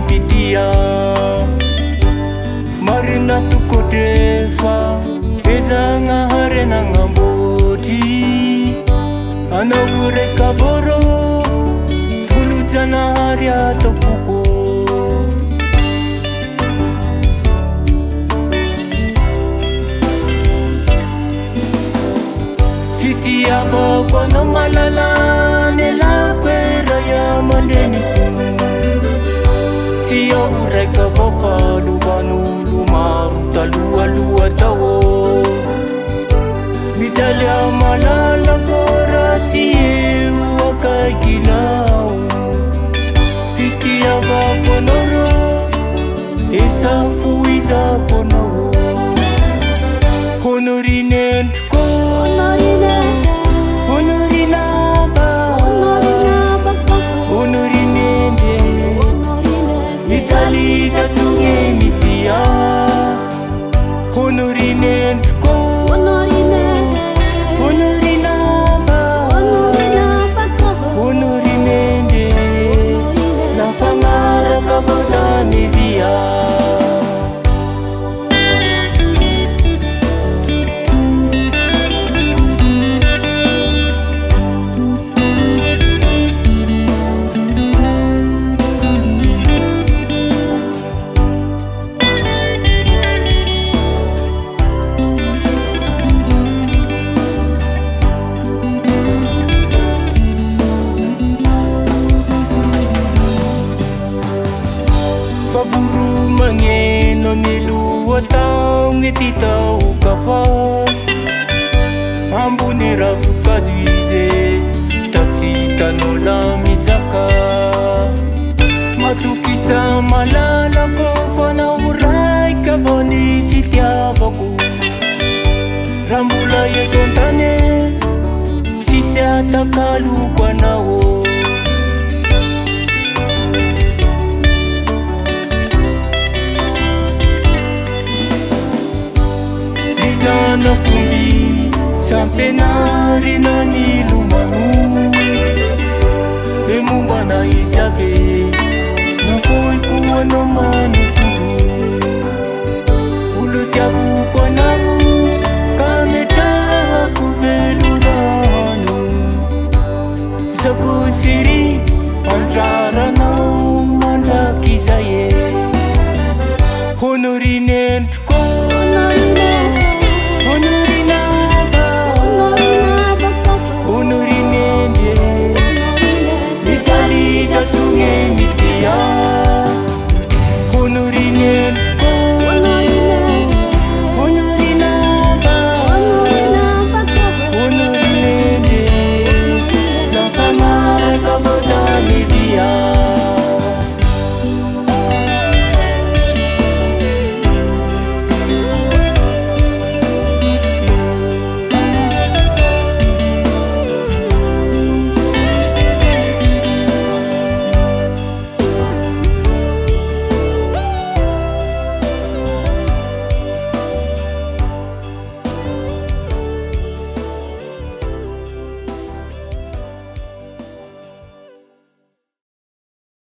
Pitia marina tukodefa ezanga harena ngamboti anaure kaboro tulujana haria topuko Fitia baba no malala nela kwera ya mandeni Tia ureka bofa luvanu lumaru talua lua tawo Nitalia malala kora tie uaka gilau Fitia baba noro esa fuiza kono Honorine tuko Italida tunge mitia Honorine tuko Honorina ba Honorine de La fangara kaboda media Faburu mangeno nilu watau ngetita ukafa Ambune ravuka juize tatsita nola mizaka Matukisa malala kofana urai kaboni fitia baku Rambula ye kontane sisi atakalu kwa nao Zana kumbi sampai nari nani